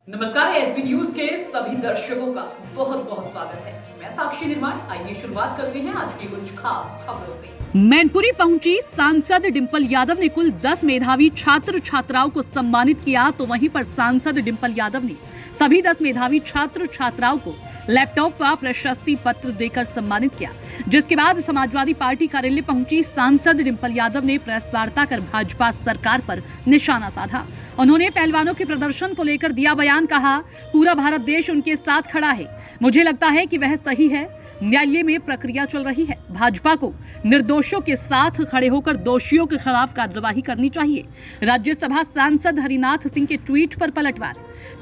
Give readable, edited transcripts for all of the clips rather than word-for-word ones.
नमस्कार, SB news के सभी दर्शकों का बहुत बहुत स्वागत है। मैं साक्षी निर्माण। आइए शुरुआत करते हैं आज की कुछ खास खबरों से। मैनपुरी पहुंची सांसद डिंपल यादव ने कुल 10 मेधावी छात्र छात्राओं को सम्मानित किया, तो वहीं पर सांसद डिंपल यादव ने सभी 10 मेधावी छात्र छात्राओं को लैपटॉप व प्रशस्ति पत्र देकर सम्मानित किया। जिसके बाद समाजवादी पार्टी कार्यालय पहुंची सांसद डिंपल यादव ने प्रेस वार्ता कर भाजपा सरकार पर निशाना साधा। उन्होंने पहलवानों के प्रदर्शन को लेकर दिया बयान, कहा पूरा भारत देश उनके साथ खड़ा है। मुझे लगता है कि वह सही है। न्यायालय में प्रक्रिया चल रही है। भाजपा को निर्दोषों के साथ खड़े होकर दोषियों के खिलाफ कार्यवाही करनी चाहिए। राज्यसभा सांसद हरिनाथ सिंह के ट्वीट पर पलटवार।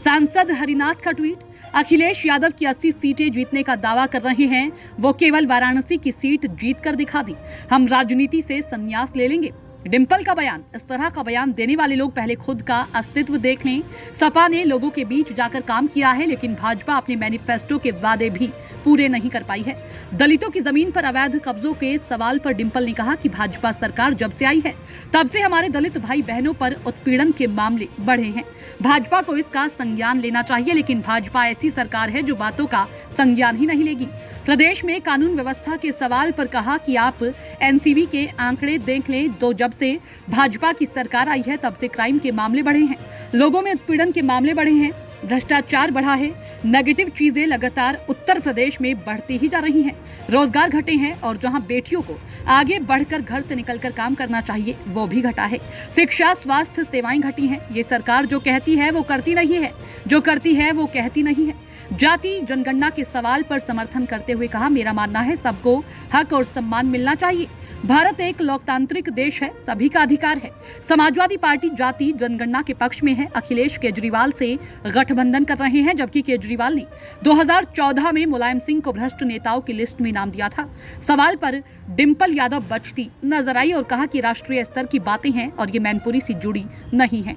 सांसद हरिनाथ का ट्वीट, अखिलेश यादव की 80 सीटें जीतने का दावा कर रहे हैं। वो केवल वाराणसी की सीट जीत कर दिखा दी। हम राजनीति से संन्यास ले लेंगे। डिंपल का बयान। इस तरह का बयान देने वाले लोग पहले खुद का अस्तित्व देख लें। सपा ने लोगों के बीच जाकर काम किया है, लेकिन भाजपा अपने मैनिफेस्टो के वादे भी पूरे नहीं कर पाई है। दलितों की जमीन पर अवैध कब्जों के सवाल पर डिंपल ने कहा कि भाजपा सरकार जब से आई है तब से हमारे दलित भाई बहनों पर उत्पीड़न के मामले बढ़े हैं। भाजपा को इसका संज्ञान लेना चाहिए, लेकिन भाजपा ऐसी सरकार है जो बातों का संज्ञान ही नहीं लेगी। प्रदेश में कानून व्यवस्था के सवाल पर कहा कि आप एनसीबी के आंकड़े देख लें, तो जब से भाजपा की सरकार आई है तब से क्राइम के मामले बढ़े हैं, लोगों में उत्पीड़न के मामले बढ़े हैं, भ्रष्टाचार बढ़ा है। नेगेटिव चीजें लगातार उत्तर प्रदेश में बढ़ती ही जा रही हैं। रोजगार घटे हैं और जहां बेटियों को आगे बढ़कर घर से निकलकर काम करना चाहिए वो भी घटा है। शिक्षा, स्वास्थ्य सेवाएं घटी हैं। ये सरकार जो कहती है वो करती नहीं है, जो करती है वो कहती नहीं है। जाति जनगणना के सवाल पर समर्थन करते हुए कहा, मेरा मानना है सबको हक और सम्मान मिलना चाहिए। भारत एक लोकतांत्रिक देश है, सभी का अधिकार है। समाजवादी पार्टी जाति जनगणना के पक्ष में है। अखिलेश केजरीवाल से गठबंधन कर रहे हैं, जबकि केजरीवाल ने 2014 में मुलायम सिंह को भ्रष्ट नेताओं की लिस्ट में नाम दिया था। सवाल पर डिंपल यादव बचती नजर आई और कहा कि राष्ट्रीय स्तर की बातें हैं और ये मैनपुरी से जुड़ी नहीं है।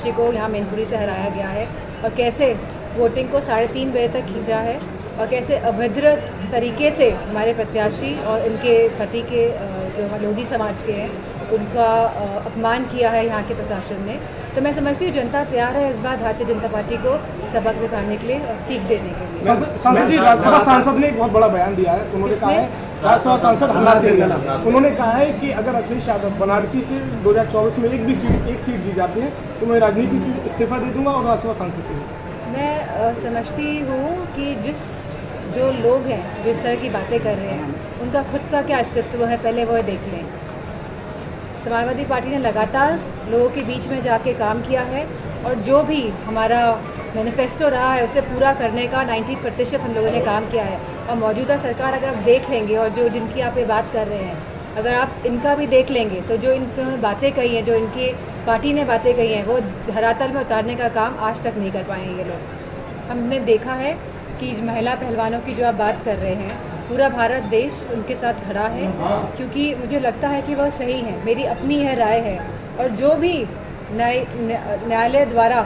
को यहाँ मैनपुरी से हराया गया है और कैसे वोटिंग को 3:30 बजे तक खींचा है और कैसे अभद्र तरीके से हमारे प्रत्याशी और उनके पति के जो लोधी समाज के हैं उनका अपमान किया है यहाँ के प्रशासन ने। तो मैं समझती हूँ जनता तैयार है इस बार भारतीय जनता पार्टी को सबक सिखाने के लिए और सीख देने के लिए। सांसद जी, राज्यसभा सांसद ने एक बहुत बड़ा बयान दिया है। उन्होंने कहा है, राज्यसभा सांसद हरनाथ सिंह, उन्होंने कहा है कि अगर अखिलेश यादव बनारसी से 2024 में एक सीट जीत जाते हैं तो मैं राजनीति से इस्तीफा दे दूंगा और राज्यसभा सांसद से। मैं समझती हूँ कि जो लोग हैं जो इस तरह की बातें कर रहे हैं उनका खुद का क्या अस्तित्व है पहले वह देख लें। समाजवादी पार्टी ने लगातार लोगों के बीच में जाके काम किया है और जो भी हमारा मैनिफेस्टो रहा है उसे पूरा करने का 90% हम लोगों ने काम किया है। और मौजूदा सरकार अगर आप देख लेंगे और जो जिनकी आप ये बात कर रहे हैं अगर आप इनका भी देख लेंगे तो जो इन्होंने बातें कही हैं, जो इनकी पार्टी ने बातें कही हैं, वो धरातल में उतारने का काम आज तक नहीं कर पाएंगे ये लोग। हमने देखा है कि महिला पहलवानों की जो आप बात कर रहे हैं, पूरा भारत देश उनके साथ खड़ा है क्योंकि मुझे लगता है कि वह सही है। मेरी अपनी यह राय है और जो भी न्यायालय द्वारा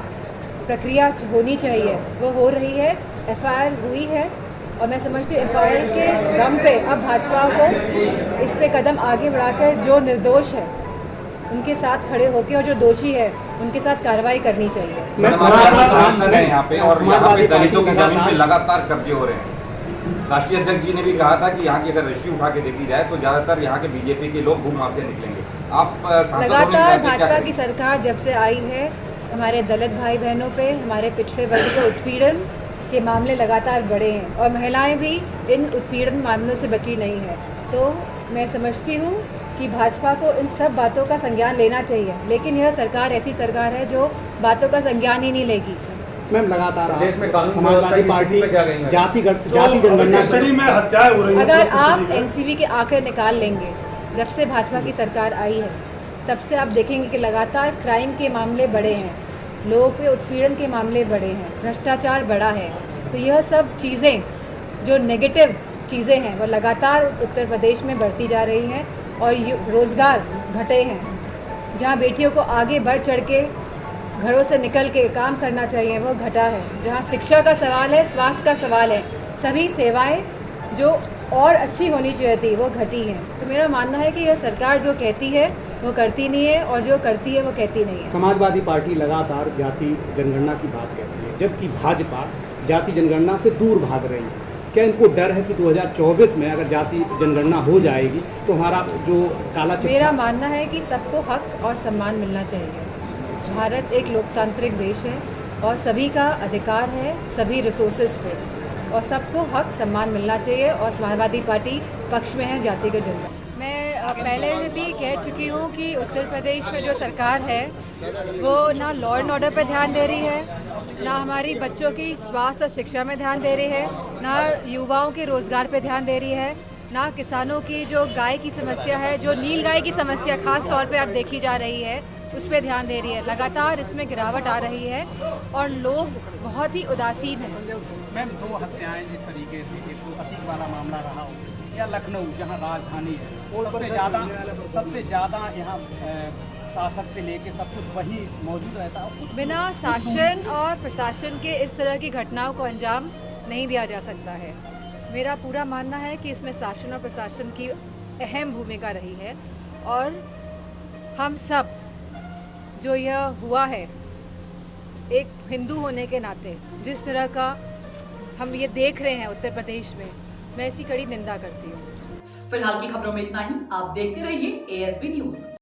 प्रक्रिया होनी चाहिए वो हो रही है। एफआईआर हुई है और मैं समझती हूँ एफआईआर के दम पे अब भाजपा को इस पे कदम आगे बढ़ाकर जो निर्दोष है उनके साथ खड़े होकर और जो दोषी है उनके साथ कार्रवाई करनी चाहिए। सांसद है यहाँ पे और यहाँ पे दलितों की जमीन पे लगातार कब्जे हो रहे हैं। राष्ट्रीय अध्यक्ष जी ने भी कहा था कि यहाँ की अगर रस्सी उठा के देखी जाए तो ज्यादातर यहाँ के बीजेपी के लोग भूमाफिया निकलेंगे। आप लगातार भाजपा की सरकार जब से आई है हमारे दलित भाई बहनों पे, हमारे पिछड़े वर्ग के उत्पीड़न के मामले लगातार बढ़े हैं और महिलाएं भी इन उत्पीड़न मामलों से बची नहीं है। तो मैं समझती हूँ कि भाजपा को इन सब बातों का संज्ञान लेना चाहिए, लेकिन यह सरकार ऐसी सरकार है जो बातों का संज्ञान ही नहीं लेगी। मैम, लगातार समाजवादी पार्टी जाति जनगणना स्टडी में हत्याएं हो रही हैं। अगर आप एनसीबी के आंकड़े निकाल लेंगे, जब से भाजपा की सरकार आई है तब से आप देखेंगे कि लगातार क्राइम के मामले बढ़े हैं, लोगों के उत्पीड़न के मामले बढ़े हैं, भ्रष्टाचार बढ़ा है। तो यह सब चीज़ें जो नेगेटिव चीज़ें हैं वो लगातार उत्तर प्रदेश में बढ़ती जा रही हैं और रोज़गार घटे हैं। जहाँ बेटियों को आगे बढ़ चढ़ के घरों से निकल के काम करना चाहिए वो घटा है। जहाँ शिक्षा का सवाल है, स्वास्थ्य का सवाल है, सभी सेवाएं जो और अच्छी होनी चाहिए थी वो घटी हैं। तो मेरा मानना है कि यह सरकार जो कहती है वो करती नहीं है, और जो करती है वो कहती नहीं है। समाजवादी पार्टी लगातार जाति जनगणना की बात कहती है, जबकि भाजपा जाति जनगणना से दूर भाग रही है। क्या इनको डर है कि 2024 में अगर जाति जनगणना हो जाएगी तो हमारा जो काला चिट्ठा? मेरा मानना है कि सबको हक और सम्मान मिलना चाहिए। भारत एक लोकतांत्रिक देश है और सभी का अधिकार है सभी रिसोर्सेज पे, और सबको हक सम्मान मिलना चाहिए, और समाजवादी पार्टी पक्ष में है जाति के जनगणना। मैं पहले भी कह चुकी हूँ कि उत्तर प्रदेश में जो सरकार है वो ना लॉ एंड ऑर्डर पर ध्यान दे रही है, ना हमारी बच्चों की स्वास्थ्य और शिक्षा में ध्यान दे रही है, ना युवाओं के रोज़गार पे ध्यान दे रही है, ना किसानों की जो गाय की समस्या है, जो नील गाय की समस्या खास तौर पे अब देखी जा रही है, उस पर ध्यान दे रही है। लगातार इसमें गिरावट आ रही है और लोग बहुत ही उदासीन हैं। मैम, 2 हत्याएं जिस तरीके से, एक तो अतीक वाला मामला रहा हो या लखनऊ जहां राजधानी है, सबसे ज़्यादा यहाँ शासक से लेके सब कुछ वही मौजूद रहता है। बिना शासन और प्रशासन के इस तरह की घटनाओं को अंजाम नहीं दिया जा सकता है। मेरा पूरा मानना है कि इसमें शासन और प्रशासन की अहम भूमिका रही है, और हम सब जो यह हुआ है, एक हिंदू होने के नाते जिस तरह का हम ये देख रहे हैं उत्तर प्रदेश में, मैं इसकी कड़ी निंदा करती हूँ। फिलहाल की खबरों में इतना ही। आप देखते रहिए ASB न्यूज।